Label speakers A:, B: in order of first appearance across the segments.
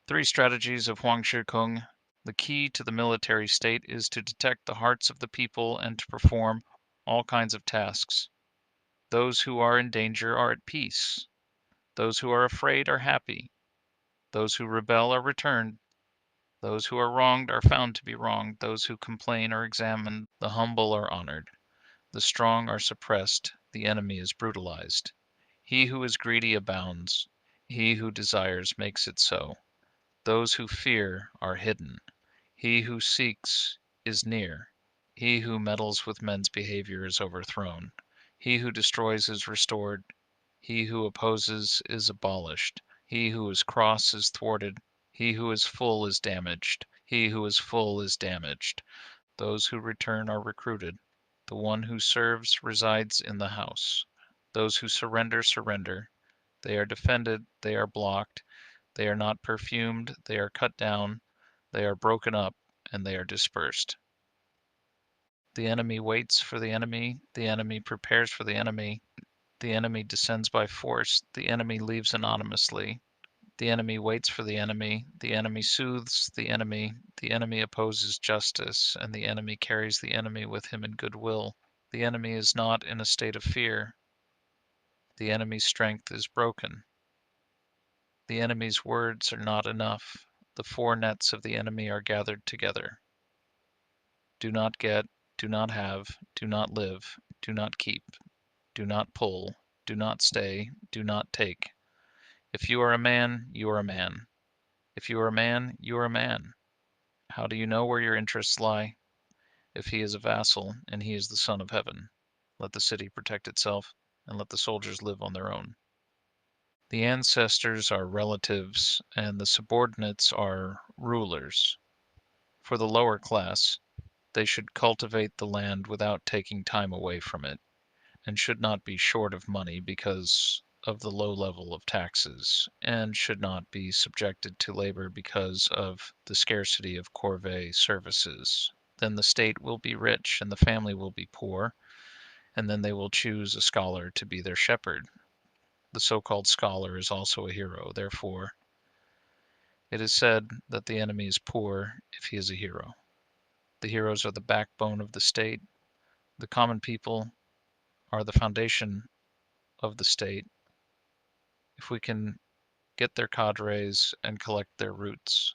A: Three strategies of Huang Shigong. The key to the military state is to detect the hearts of the people and to perform all kinds of tasks. Those who are in danger are at peace. Those who are afraid are happy. Those who rebel are returned. Those who are wronged are found to be wronged. Those who complain are examined. The humble are honored. The strong are suppressed. The enemy is brutalized. He who is greedy abounds. He who desires makes it so. Those who fear are hidden. He who seeks is near. He who meddles with men's behavior is overthrown. He who destroys is restored. He who opposes is abolished. He who is cross is thwarted. He who is full is damaged. He who is full is damaged. Those who return are recruited. The one who serves resides in the house. Those who surrender, surrender. They are defended, they are blocked. They are not perfumed, they are cut down, they are broken up, and they are dispersed. The enemy waits for the enemy prepares for the enemy descends by force, the enemy leaves anonymously, the enemy waits for the enemy soothes the enemy opposes justice, and the enemy carries the enemy with him in goodwill. The enemy is not in a state of fear. The enemy's strength is broken. The enemy's words are not enough. The four nets of the enemy are gathered together. Do not get, do not have, do not live, do not keep, do not pull, do not stay, do not take. If you are a man, you are a man. If you are a man, you are a man. How do you know where your interests lie? If he is a vassal, and he is the son of heaven, let the city protect itself, and let the soldiers live on their own. The ancestors are relatives, and the subordinates are rulers. For the lower class, they should cultivate the land without taking time away from it, and should not be short of money because of the low level of taxes, and should not be subjected to labor because of the scarcity of corvée services. Then the state will be rich and the family will be poor, and then they will choose a scholar to be their shepherd. The so-called scholar is also a hero, therefore it is said that the enemy is poor if he is a hero. The heroes are the backbone of the state. The common people are the foundation of the state. If we can get their cadres and collect their roots,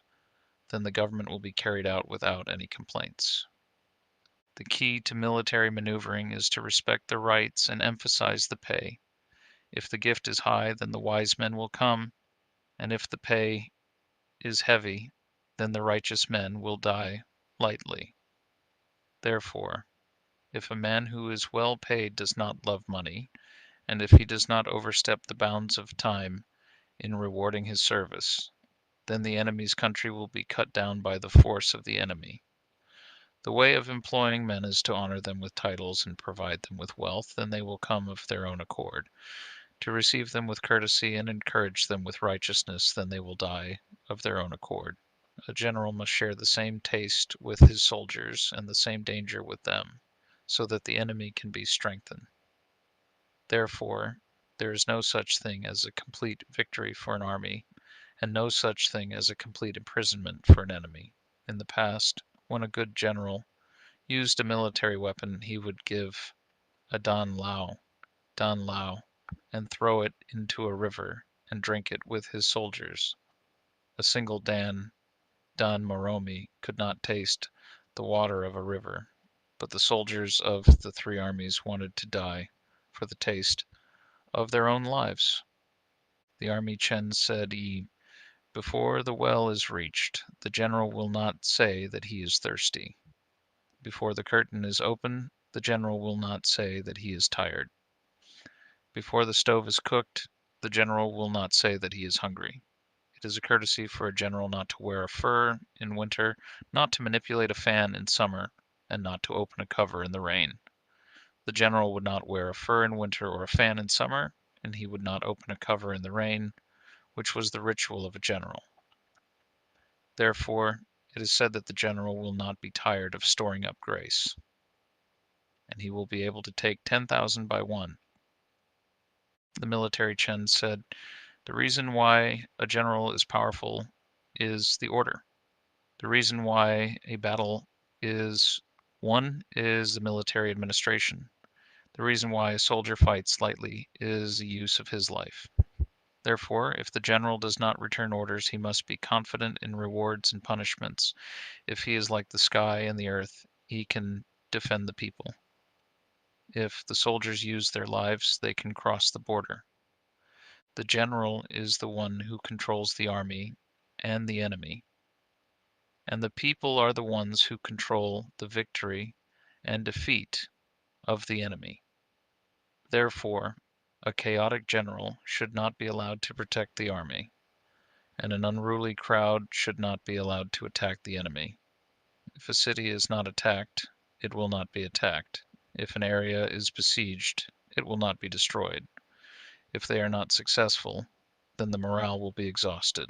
A: then the government will be carried out without any complaints. The key to military maneuvering is to respect the rights and emphasize the pay. If the gift is high, then the wise men will come, and if the pay is heavy, then the righteous men will die lightly. Therefore, if a man who is well paid does not love money, and if he does not overstep the bounds of time in rewarding his service, then the enemy's country will be cut down by the force of the enemy. The way of employing men is to honor them with titles and provide them with wealth, then they will come of their own accord. To receive them with courtesy and encourage them with righteousness, then they will die of their own accord. A general must share the same taste with his soldiers and the same danger with them, so that the enemy can be strengthened. Therefore, there is no such thing as a complete victory for an army, and no such thing as a complete imprisonment for an enemy. In the past, when a good general used a military weapon, he would give a dan lao, and throw it into a river and drink it with his soldiers. A single dan Moromi, could not taste the water of a river, but the soldiers of the three armies wanted to die for the taste of their own lives. The army Chen said, before the well is reached, the general will not say that he is thirsty. Before the curtain is open, the general will not say that he is tired. Before the stove is cooked, the general will not say that he is hungry. It is a courtesy for a general not to wear a fur in winter, not to manipulate a fan in summer, and not to open a cover in the rain. The general would not wear a fur in winter or a fan in summer, and he would not open a cover in the rain, which was the ritual of a general. Therefore, it is said that the general will not be tired of storing up grace, and he will be able to take 10,000 by one. The military Chen said, the reason why a general is powerful is the order. The reason why a battle is won is the military administration. The reason why a soldier fights lightly is the use of his life. Therefore, if the general does not return orders, he must be confident in rewards and punishments. If he is like the sky and the earth, he can defend the people. If the soldiers use their lives, they can cross the border. The general is the one who controls the army and the enemy, and the people are the ones who control the victory and defeat of the enemy. Therefore, a chaotic general should not be allowed to protect the army, and an unruly crowd should not be allowed to attack the enemy. If a city is not attacked, it will not be attacked. If an area is besieged, it will not be destroyed. If they are not successful, then the morale will be exhausted.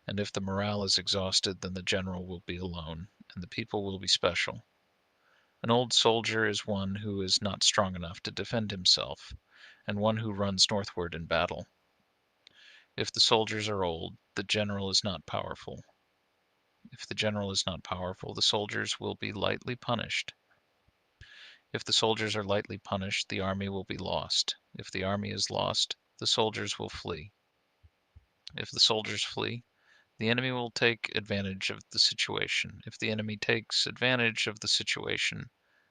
A: And if the morale is exhausted, then the general will be alone, and the people will be special. An old soldier is one who is not strong enough to defend himself, and one who runs northward in battle. If the soldiers are old, the general is not powerful. If the general is not powerful, the soldiers will be lightly punished. If the soldiers are lightly punished, the army will be lost. If the army is lost, the soldiers will flee. If the soldiers flee, the enemy will take advantage of the situation. If the enemy takes advantage of the situation,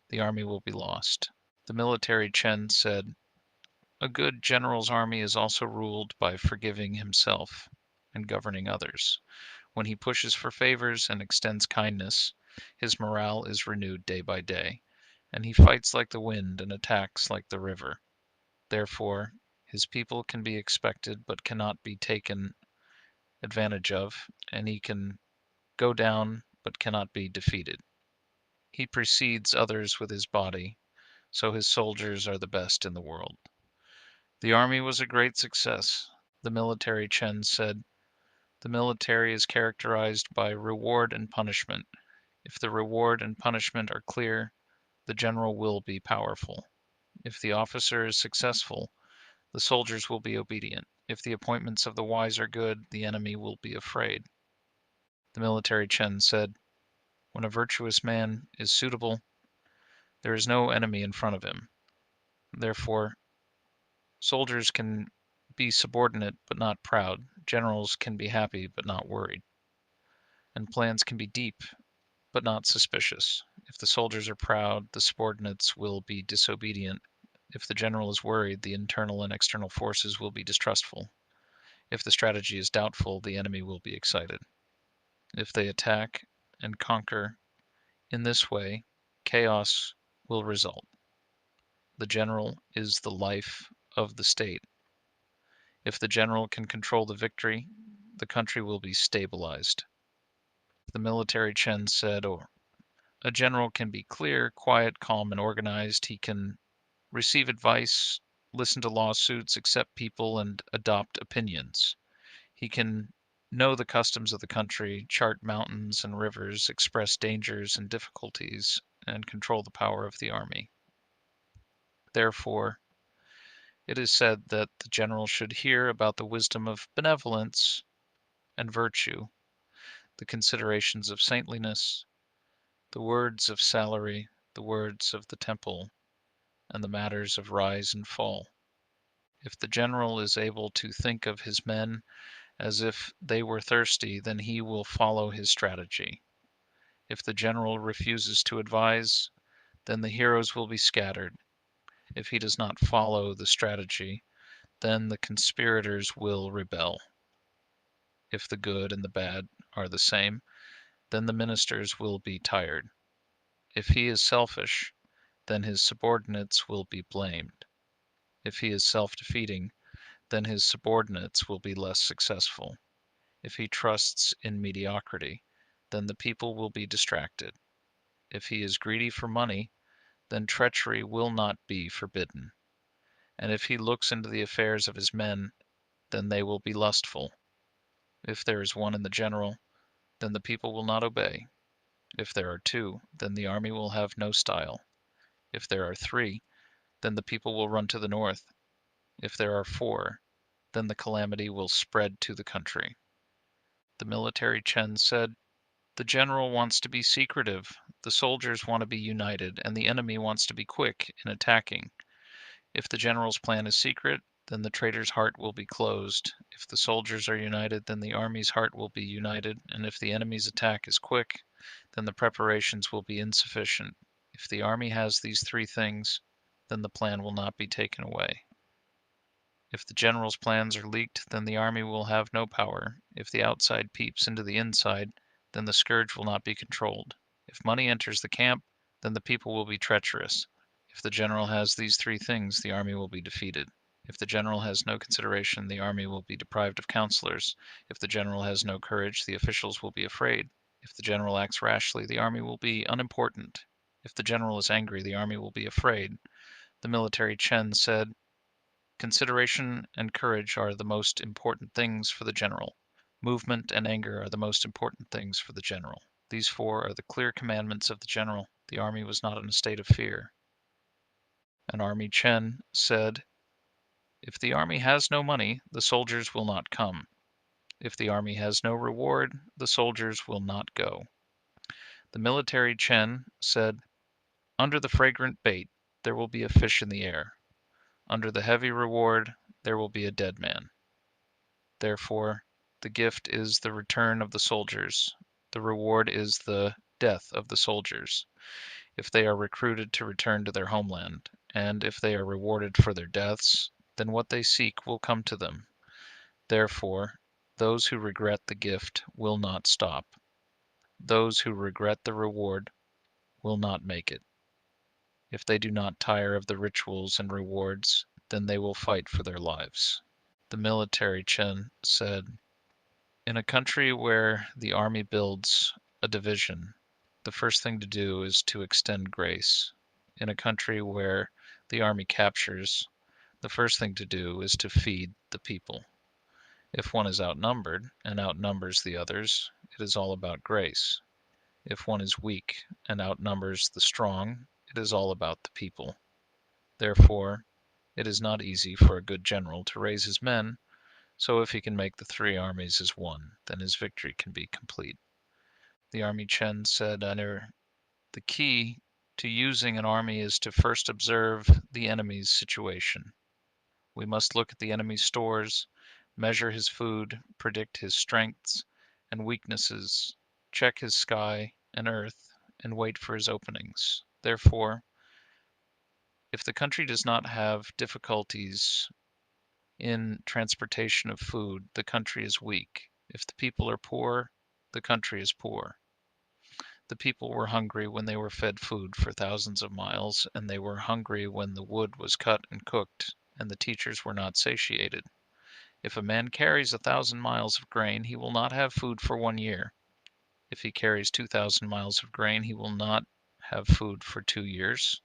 A: the army will be lost. The military Chen said, "A good general's army is also ruled by forgiving himself and governing others. When he pushes for favors and extends kindness, his morale is renewed day by day, and he fights like the wind and attacks like the river. Therefore, his people can be expected but cannot be taken advantage of, and he can go down but cannot be defeated. He precedes others with his body, so his soldiers are the best in the world." The army was a great success. The military Chen said, "The military is characterized by reward and punishment. If the reward and punishment are clear, the general will be powerful. If the officer is successful, the soldiers will be obedient. If the appointments of the wise are good, the enemy will be afraid." The military Chen said, "When a virtuous man is suitable, there is no enemy in front of him. Therefore, soldiers can be subordinate but not proud. Generals can be happy but not worried. And plans can be deep but not suspicious. If the soldiers are proud, the subordinates will be disobedient. If the general is worried, the internal and external forces will be distrustful. If the strategy is doubtful, the enemy will be excited. If they attack and conquer in this way, chaos will result. The general is the life of the state. If the general can control the victory, the country will be stabilized." The military Chen said, "A general can be clear, quiet, calm, and organized. He can receive advice, listen to lawsuits, accept people, and adopt opinions. He can know the customs of the country, chart mountains and rivers, express dangers and difficulties, and control the power of the army. Therefore, it is said that the general should hear about the wisdom of benevolence and virtue, the considerations of saintliness, the words of salary, the words of the temple, and the matters of rise and fall. If the general is able to think of his men as if they were thirsty, then he will follow his strategy. If the general refuses to advise, then the heroes will be scattered. If he does not follow the strategy, then the conspirators will rebel. If the good and the bad are the same, then the ministers will be tired. If he is selfish, then his subordinates will be blamed. If he is self-defeating, then his subordinates will be less successful. If he trusts in mediocrity, then the people will be distracted. If he is greedy for money, then treachery will not be forbidden. And if he looks into the affairs of his men, then they will be lustful. If there is one in the general, then the people will not obey. If there are two, then the army will have no style. If there are three, then the people will run to the north. If there are four, then the calamity will spread to the country. The military Chen said, "The general wants to be secretive, the soldiers want to be united, and the enemy wants to be quick in attacking. If the general's plan is secret, then the traitor's heart will be closed. If the soldiers are united, then the army's heart will be united, and if the enemy's attack is quick, then the preparations will be insufficient. If the army has these three things, then the plan will not be taken away. If the general's plans are leaked, then the army will have no power. If the outside peeps into the inside, then the scourge will not be controlled. If money enters the camp, then the people will be treacherous. If the general has these three things, the army will be defeated. If the general has no consideration, the army will be deprived of counselors. If the general has no courage, the officials will be afraid. If the general acts rashly, the army will be unimportant. If the general is angry, the army will be afraid." The military Chen said, "Consideration and courage are the most important things for the general. Movement and anger are the most important things for the general. These four are the clear commandments of the general. The army was not in a state of fear." An army Chen said, "If the army has no money, the soldiers will not come. If the army has no reward, the soldiers will not go." The military Chen said, "Under the fragrant bait, there will be a fish in the air. Under the heavy reward, there will be a dead man. Therefore, the gift is the return of the soldiers. The reward is the death of the soldiers, if they are recruited to return to their homeland, and if they are rewarded for their deaths, then what they seek will come to them. Therefore, those who regret the gift will not stop. Those who regret the reward will not make it. If they do not tire of the rituals and rewards, then they will fight for their lives." The military Chen said, "In a country where the army builds a division, the first thing to do is to extend grace. In a country where the army captures, the first thing to do is to feed the people. If one is outnumbered and outnumbers the others, it is all about grace. If one is weak and outnumbers the strong, it is all about the people. Therefore, it is not easy for a good general to raise his men, so if he can make the three armies as one, then his victory can be complete." The army Chen said, "The key to using an army is to first observe the enemy's situation. We must look at the enemy's stores, measure his food, predict his strengths and weaknesses, check his sky and earth, and wait for his openings. Therefore, if the country does not have difficulties in transportation of food, the country is weak. If the people are poor, the country is poor. The people were hungry when they were fed food for thousands of miles, and they were hungry when the wood was cut and cooked, and the teachers were not satiated. If a man carries 1,000 miles of grain, he will not have food for 1 year. If he carries 2,000 miles of grain, he will not have food for 2 years.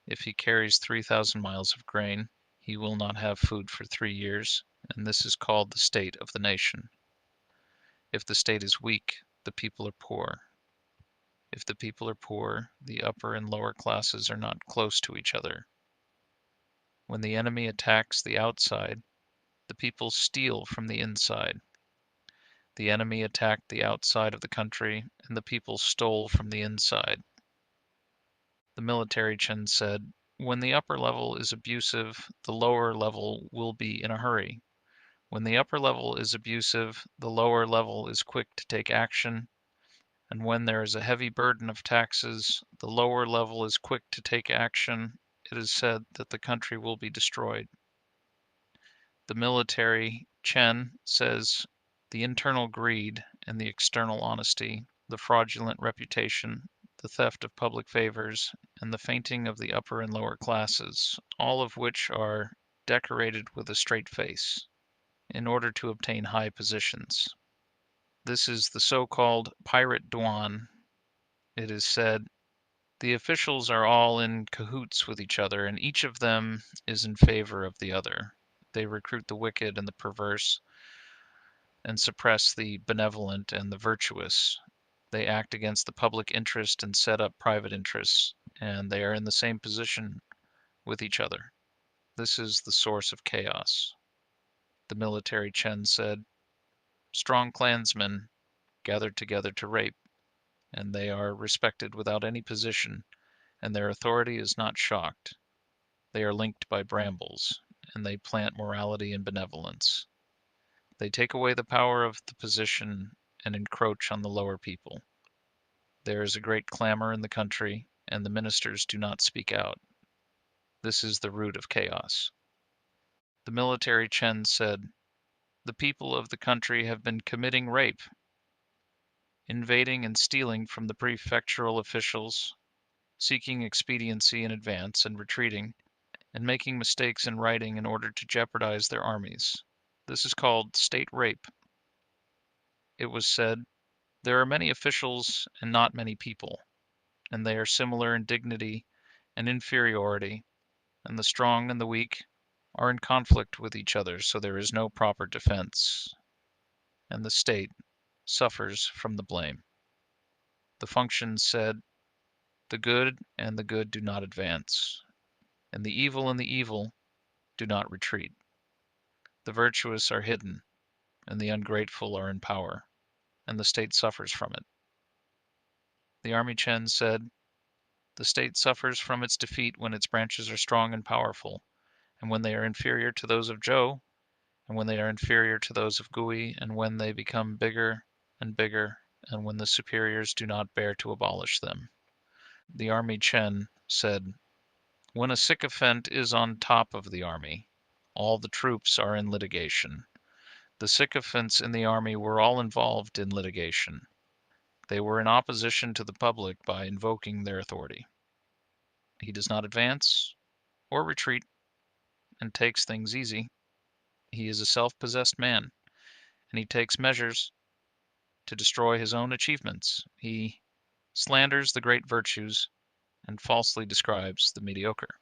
A: If he carries 3,000 miles of grain, he will not have food for 3 years, and this is called the state of the nation. If the state is weak, the people are poor. If the people are poor, the upper and lower classes are not close to each other. When the enemy attacks the outside, the people steal from the inside. The enemy attacked the outside of the country, and the people stole from the inside." The military Chen said, "When the upper level is abusive, the lower level will be in a hurry. When the upper level is abusive, the lower level is quick to take action, and when there is a heavy burden of taxes, the lower level is quick to take action. It is said that the country will be destroyed." The military Chen says, "The internal greed and the external honesty, the fraudulent reputation, the theft of public favors, and the fainting of the upper and lower classes, all of which are decorated with a straight face, in order to obtain high positions. This is the so-called pirate douane. It is said, the officials are all in cahoots with each other, and each of them is in favor of the other. They recruit the wicked and the perverse, and suppress the benevolent and the virtuous. They act against the public interest and set up private interests, and they are in the same position with each other. This is the source of chaos." The military Chen said, strong clansmen gathered together to rape, and they are respected without any position, and their authority is not shocked. They are linked by brambles, and they plant morality and benevolence. They take away the power of the position and encroach on the lower people. There is a great clamor in the country, and the ministers do not speak out. This is the root of chaos. The military Chen said, "The people of the country have been committing rape, invading and stealing from the prefectural officials, seeking expediency in advance and retreating, and making mistakes in writing in order to jeopardize their armies. This is called state rape." It was said, "There are many officials and not many people, and they are similar in dignity and inferiority, and the strong and the weak are in conflict with each other, so there is no proper defense, and the state suffers from the blame." The functions said, "The good and the good do not advance, and the evil do not retreat. The virtuous are hidden, and the ungrateful are in power, and the state suffers from it." The army Chen said, "The state suffers from its defeat when its branches are strong and powerful, and when they are inferior to those of Zhou, and when they are inferior to those of Gui, and when they become bigger and bigger, and when the superiors do not bear to abolish them." The army Chen said, "When a sycophant is on top of the army, all the troops are in litigation. The sycophants in the army were all involved in litigation. They were in opposition to the public by invoking their authority. He does not advance or retreat and takes things easy. He is a self-possessed man, and he takes measures to destroy his own achievements. He slanders the great virtues and falsely describes the mediocre.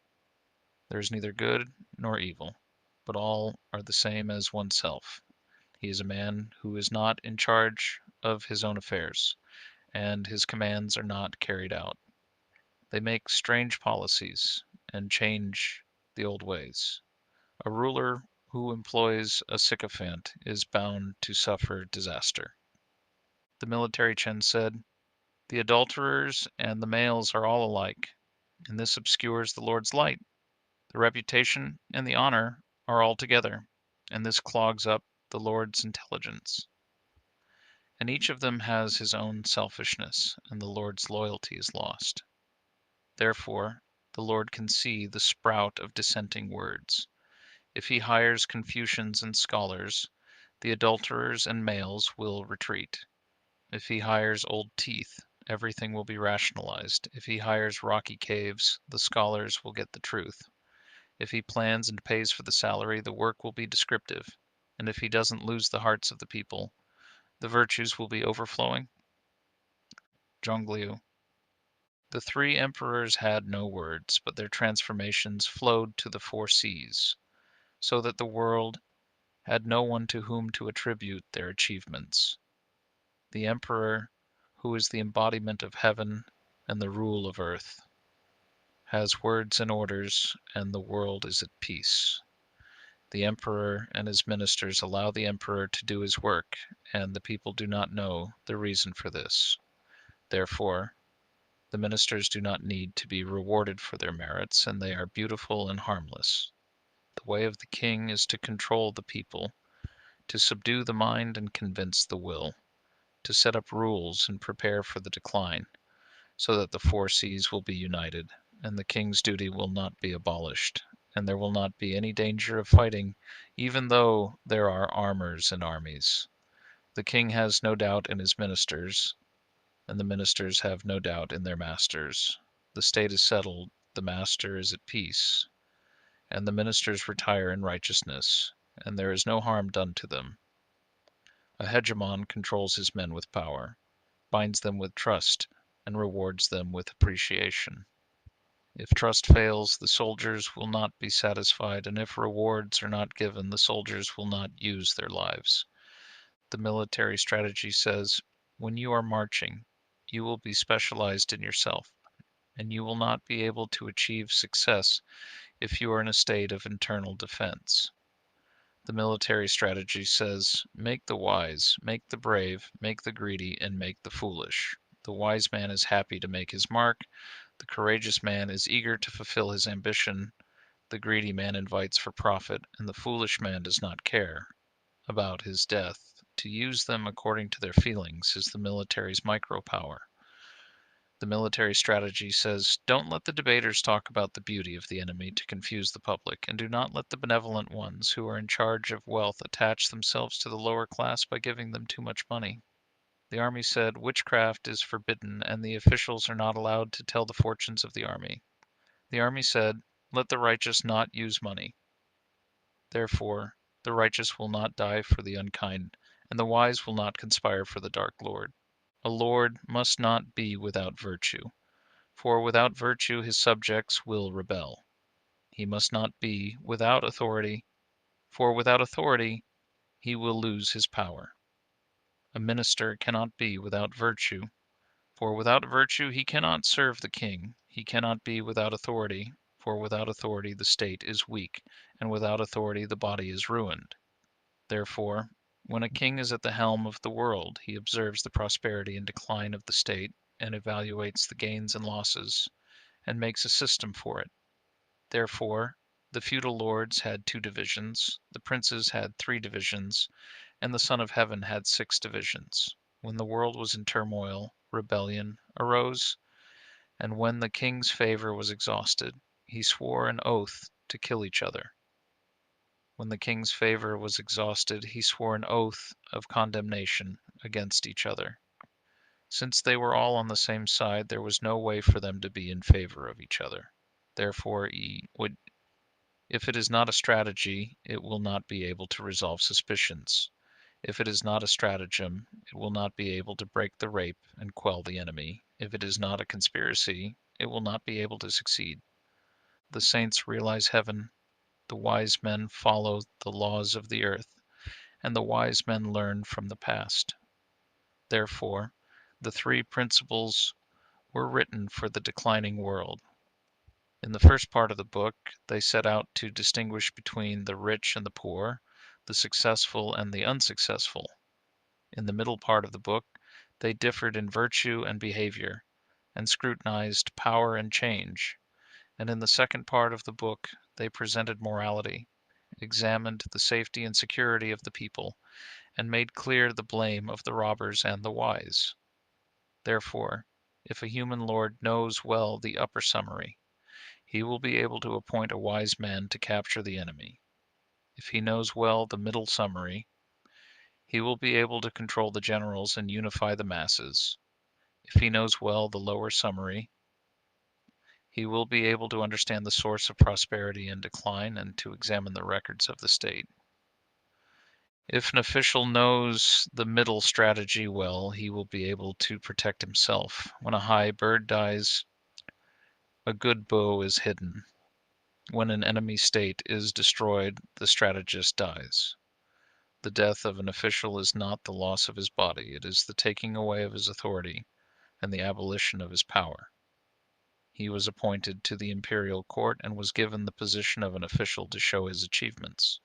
A: There is neither good nor evil, but all are the same as oneself. He is a man who is not in charge of his own affairs, and his commands are not carried out. They make strange policies and change the old ways. A ruler who employs a sycophant is bound to suffer disaster." The military Chen said, "The adulterers and the males are all alike, and this obscures the Lord's light. The reputation and the honor are all together, and this clogs up the Lord's intelligence. And each of them has his own selfishness, and the Lord's loyalty is lost. Therefore, the Lord can see the sprout of dissenting words. If he hires Confucians and scholars, the adulterers and males will retreat. If he hires old teeth, everything will be rationalized. If he hires rocky caves, the scholars will get the truth. If he plans and pays for the salary, the work will be descriptive. And if he doesn't lose the hearts of the people, the virtues will be overflowing." Zhang Liang. The three emperors had no words, but their transformations flowed to the four seas, so that the world had no one to whom to attribute their achievements. The emperor, who is the embodiment of heaven and the rule of earth, has words and orders, and the world is at peace. The emperor and his ministers allow the emperor to do his work, and the people do not know the reason for this. Therefore, the ministers do not need to be rewarded for their merits, and they are beautiful and harmless. The way of the king is to control the people, to subdue the mind and convince the will, to set up rules and prepare for the decline, so that the four seas will be united, and the king's duty will not be abolished, and there will not be any danger of fighting, even though there are armors and armies. The king has no doubt in his ministers, and the ministers have no doubt in their masters. The state is settled, the master is at peace, and the ministers retire in righteousness, and there is no harm done to them. A hegemon controls his men with power, binds them with trust, and rewards them with appreciation. If trust fails, the soldiers will not be satisfied, and if rewards are not given, the soldiers will not use their lives. The military strategy says, when you are marching, you will be specialized in yourself, and you will not be able to achieve success if you are in a state of internal defense. The military strategy says, make the wise, make the brave, make the greedy, and make the foolish. The wise man is happy to make his mark. The courageous man is eager to fulfill his ambition. The greedy man invites for profit, and the foolish man does not care about his death. To use them according to their feelings is the military's micropower. The military strategy says, don't let the debaters talk about the beauty of the enemy to confuse the public, and do not let the benevolent ones who are in charge of wealth attach themselves to the lower class by giving them too much money. The army said witchcraft is forbidden, and the officials are not allowed to tell the fortunes of the army. The army said, let the righteous not use money. Therefore, the righteous will not die for the unkind, and the wise will not conspire for the dark lord. A lord must not be without virtue, for without virtue his subjects will rebel. He must not be without authority, for without authority he will lose his power. A minister cannot be without virtue, for without virtue he cannot serve the king. He cannot be without authority, for without authority the state is weak, and without authority the body is ruined. Therefore, when a king is at the helm of the world, he observes the prosperity and decline of the state, and evaluates the gains and losses, and makes a system for it. Therefore, the feudal lords had 2 divisions, the princes had 3 divisions, and the Son of Heaven had 6 divisions. When the world was in turmoil, rebellion arose, and when the king's favor was exhausted, he swore an oath to kill each other. When the king's favor was exhausted, he swore an oath of condemnation against each other. Since they were all on the same side, there was no way for them to be in favor of each other. Therefore, if it is not a strategy, it will not be able to resolve suspicions. If it is not a stratagem, it will not be able to break the rape and quell the enemy. If it is not a conspiracy, it will not be able to succeed. The saints realize heaven, the wise men follow the laws of the earth, and the wise men learn from the past. Therefore, the 3 principles were written for the declining world. In the first part of the book, they set out to distinguish between the rich and the poor, the successful and the unsuccessful. In the middle part of the book, they differed in virtue and behavior, and scrutinized power and change. And in the second part of the book, they presented morality, examined the safety and security of the people, and made clear the blame of the robbers and the wise. Therefore, if a human lord knows well the upper summary, he will be able to appoint a wise man to capture the enemy. If he knows well the middle summary, he will be able to control the generals and unify the masses. If he knows well the lower summary, he will be able to understand the source of prosperity and decline and to examine the records of the state. If an official knows the middle strategy well, he will be able to protect himself. When a high bird dies, a good bow is hidden. When an enemy state is destroyed, the strategist dies. The death of an official is not the loss of his body, it is the taking away of his authority and the abolition of his power. He was appointed to the imperial court and was given the position of an official to show his achievements.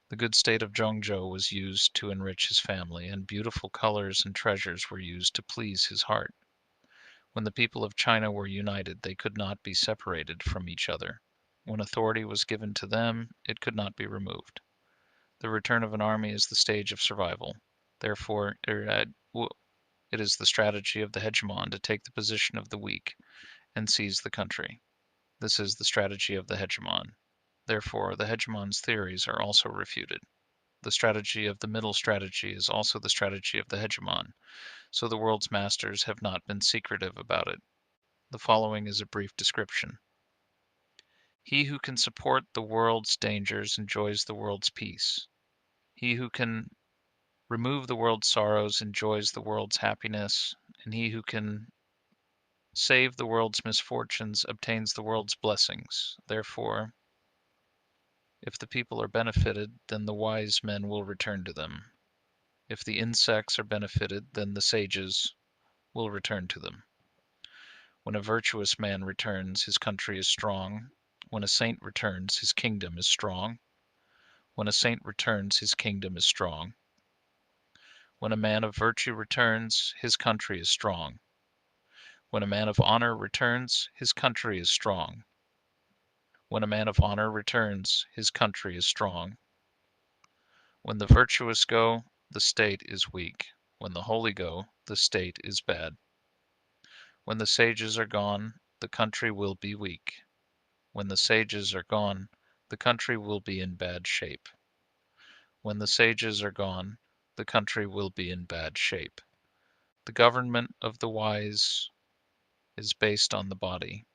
A: The good state of Zhongzhou was used to enrich his family, and beautiful colors and treasures were used to please his heart. When the people of China were united, they could not be separated from each other. When authority was given to them, it could not be removed. The return of an army is the stage of survival. Therefore, it is the strategy of the hegemon to take the position of the weak and seize the country. This is the strategy of the hegemon. Therefore, the hegemon's theories are also refuted. The strategy of the middle strategy is also the strategy of the hegemon, so the world's masters have not been secretive about it. The following is a brief description. He who can support the world's dangers enjoys the world's peace. He who can remove the world's sorrows enjoys the world's happiness, and he who can save the world's misfortunes obtains the world's blessings. Therefore, if the people are benefited, then the wise men will return to them. If the insects are benefited, then the sages will return to them. When a virtuous man returns, his country is strong. When a saint returns, his kingdom is strong. When a saint returns, his kingdom is strong. When a man of virtue returns, his country is strong. When a man of honor returns, his country is strong. When a man of honor returns, his country is strong. When the virtuous go, the state is weak. When the holy go, the state is bad. When the sages are gone, the country will be weak. When the sages are gone, the country will be in bad shape. When the sages are gone, the country will be in bad shape. The government of the wise is based on the body.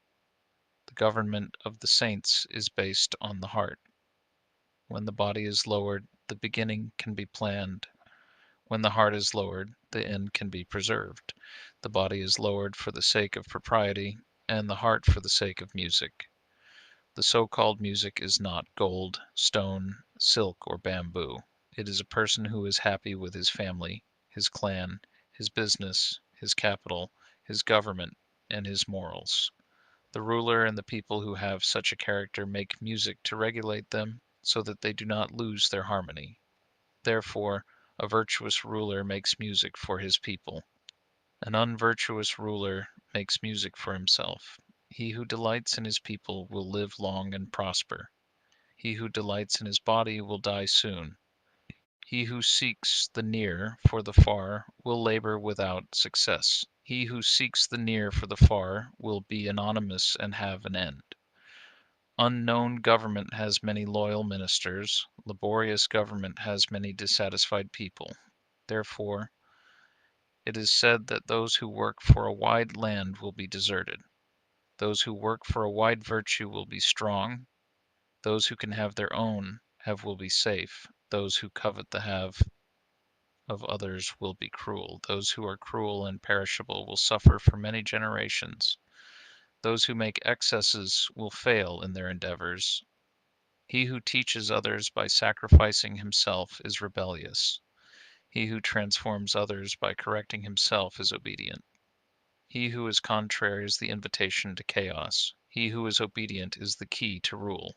A: The government of the saints is based on the heart. When the body is lowered, the beginning can be planned. When the heart is lowered, the end can be preserved. The body is lowered for the sake of propriety, and the heart for the sake of music. The so-called music is not gold, stone, silk, or bamboo. It is a person who is happy with his family, his clan, his business, his capital, his government, and his morals. The ruler and the people who have such a character make music to regulate them so that they do not lose their harmony. Therefore, a virtuous ruler makes music for his people. An unvirtuous ruler makes music for himself. He who delights in his people will live long and prosper. He who delights in his body will die soon. He who seeks the near for the far will labor without success. He who seeks the near for the far will be anonymous and have an end. Unknown government has many loyal ministers. Laborious government has many dissatisfied people. Therefore, it is said that those who work for a wide land will be deserted. Those who work for a wide virtue will be strong. Those who can have their own have will be safe. Those who covet the have of others will be cruel. Those who are cruel and perishable will suffer for many generations. Those who make excesses will fail in their endeavors. He who teaches others by sacrificing himself is rebellious. He who transforms others by correcting himself is obedient. He who is contrary is the invitation to chaos. He who is obedient is the key to rule.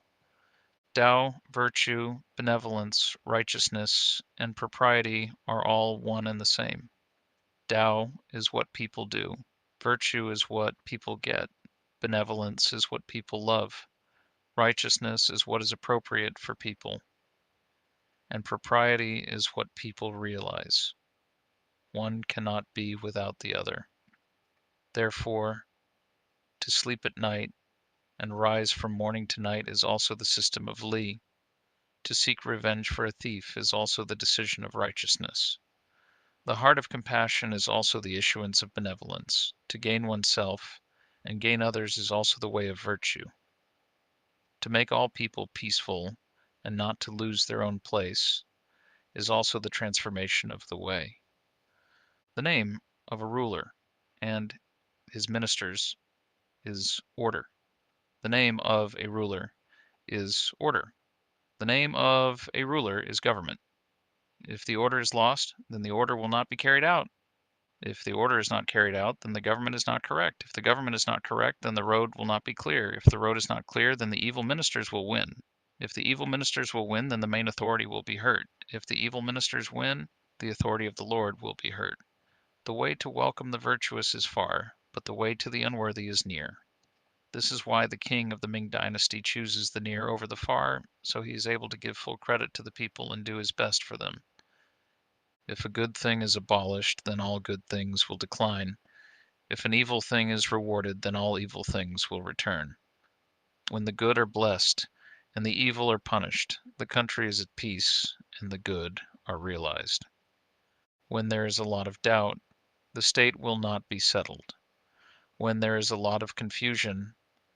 A: Tao, virtue, benevolence, righteousness, and propriety are all one and the same. Tao is what people do. Virtue is what people get. Benevolence is what people love. Righteousness is what is appropriate for people. And propriety is what people realize. One cannot be without the other. Therefore, to sleep at night and rise from morning to night is also the system of Li. To seek revenge for a thief is also the decision of righteousness. The heart of compassion is also the issuance of benevolence. To gain oneself and gain others is also the way of virtue. To make all people peaceful and not to lose their own place is also the transformation of the way. The name of a ruler and his ministers is order. The name of a ruler is order. The name of a ruler is government. If the order is lost, then the order will not be carried out. If the order is not carried out, then the government is not correct. If the government is not correct, then the road will not be clear. If the road is not clear, then the evil ministers will win. If the evil ministers will win, then the main authority will be hurt. If the evil ministers win, the authority of the Lord will be hurt. The way to welcome the virtuous is far, but the way to the unworthy is near. This is why the king of the Ming dynasty chooses the near over the far, so he is able to give full credit to the people and do his best for them. If a good thing is abolished, then all good things will decline. If an evil thing is rewarded, then all evil things will return. When the good are blessed and the evil are punished, the country is at peace and the good are realized. When there is a lot of doubt, the state will not be settled. When there is a lot of confusion,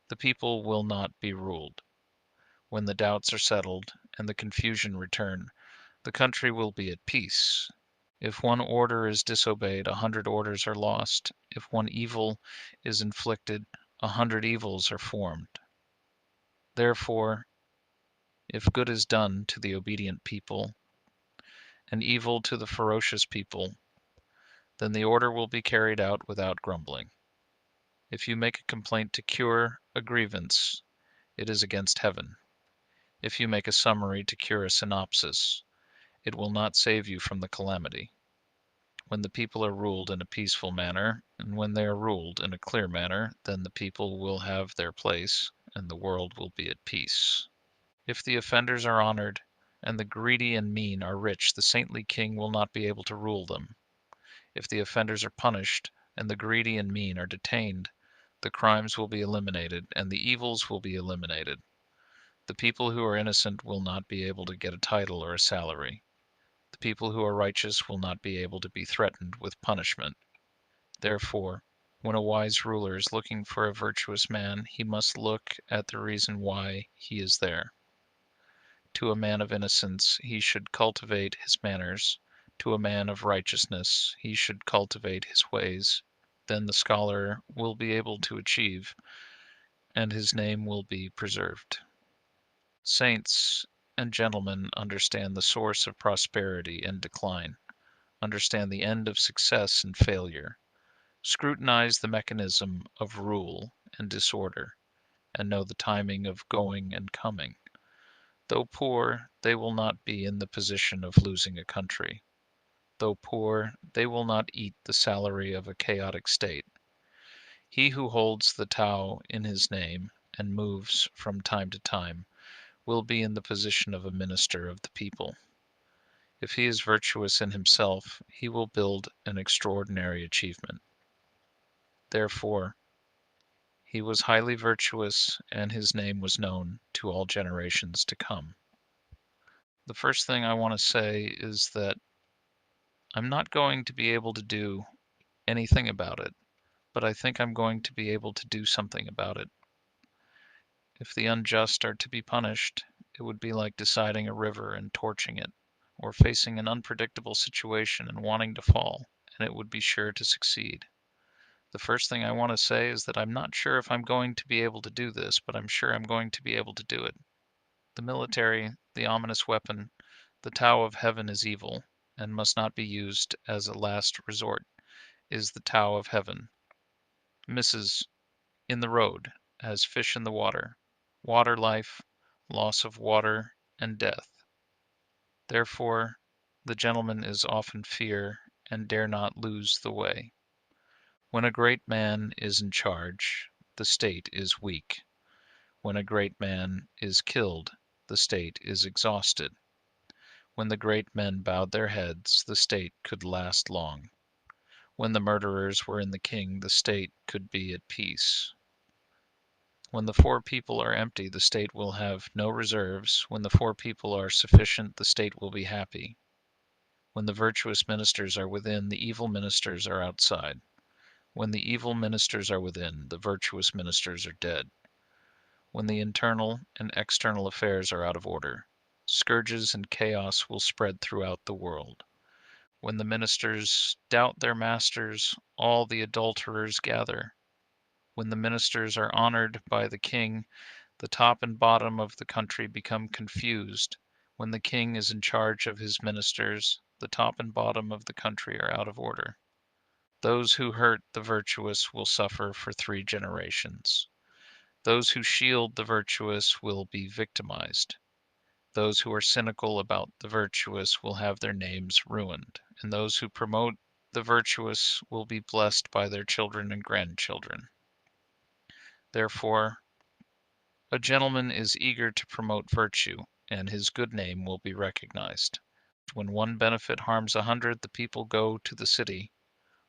A: the people will not be ruled. When the doubts are settled and the confusion return, the country will be at peace. If one order is disobeyed, 100 orders are lost. If one evil is inflicted, 100 evils are formed. Therefore, if good is done to the obedient people, and evil to the ferocious people, then the order will be carried out without grumbling. If you make a complaint to cure a grievance, it is against heaven. If you make a summary to cure a synopsis, it will not save you from the calamity. When the people are ruled in a peaceful manner, and when they are ruled in a clear manner, then the people will have their place, and the world will be at peace. If the offenders are honored, and the greedy and mean are rich, the saintly king will not be able to rule them. If the offenders are punished, and the greedy and mean are detained, the crimes will be eliminated, and the evils will be eliminated. The people who are innocent will not be able to get a title or a salary. The people who are righteous will not be able to be threatened with punishment. Therefore, when a wise ruler is looking for a virtuous man, he must look at the reason why he is there. To a man of innocence he should cultivate his manners. To a man of righteousness he should cultivate his ways. Then the scholar will be able to achieve, and his name will be preserved. Saints and gentlemen understand the source of prosperity and decline, understand the end of success and failure, scrutinize the mechanism of rule and disorder, and know the timing of going and coming. Though poor, they will not be in the position of losing a country. Though poor, they will not eat the salary of a chaotic state. He who holds the Tao in his name and moves from time to time will be in the position of a minister of the people. If he is virtuous in himself, he will build an extraordinary achievement. Therefore, he was highly virtuous, and his name was known to all generations to come. The first thing I want to say is that I'm not going to be able to do anything about it, but I think I'm going to be able to do something about it. If the unjust are to be punished, it would be like deciding a river and torching it, or facing an unpredictable situation and wanting to fall, and it would be sure to succeed. The first thing I want to say is that I'm not sure if I'm going to be able to do this, but I'm sure I'm going to be able to do it. The military, the ominous weapon, the Tao of heaven is evil, and must not be used as a last resort, is the Tao of heaven. Mrs. in the road, as fish in the water life, loss of water, and death. Therefore, the gentleman is often fear, and dare not lose the way. When a great man is in charge, the state is weak. When a great man is killed, the state is exhausted. When the great men bowed their heads, the state could last long. When the murderers were in the king, the state could be at peace. When the four people are empty, the state will have no reserves. When the four people are sufficient, the state will be happy. When the virtuous ministers are within, the evil ministers are outside. When the evil ministers are within, the virtuous ministers are dead. When the internal and external affairs are out of order, scourges and chaos will spread throughout the world. When the ministers doubt their masters, all the adulterers gather. When the ministers are honored by the king, the top and bottom of the country become confused. When the king is in charge of his ministers, the top and bottom of the country are out of order. Those who hurt the virtuous will suffer for 3 generations. Those who shield the virtuous will be victimized. Those who are cynical about the virtuous will have their names ruined, and those who promote the virtuous will be blessed by their children and grandchildren. Therefore, a gentleman is eager to promote virtue, and his good name will be recognized. When one benefit harms 100, the people go to the city.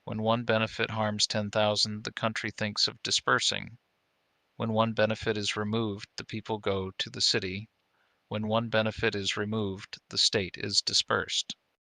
A: When one benefit harms 10,000, the country thinks of dispersing. When one benefit is removed, the people go to the city. When one benefit is removed, the state is dispersed.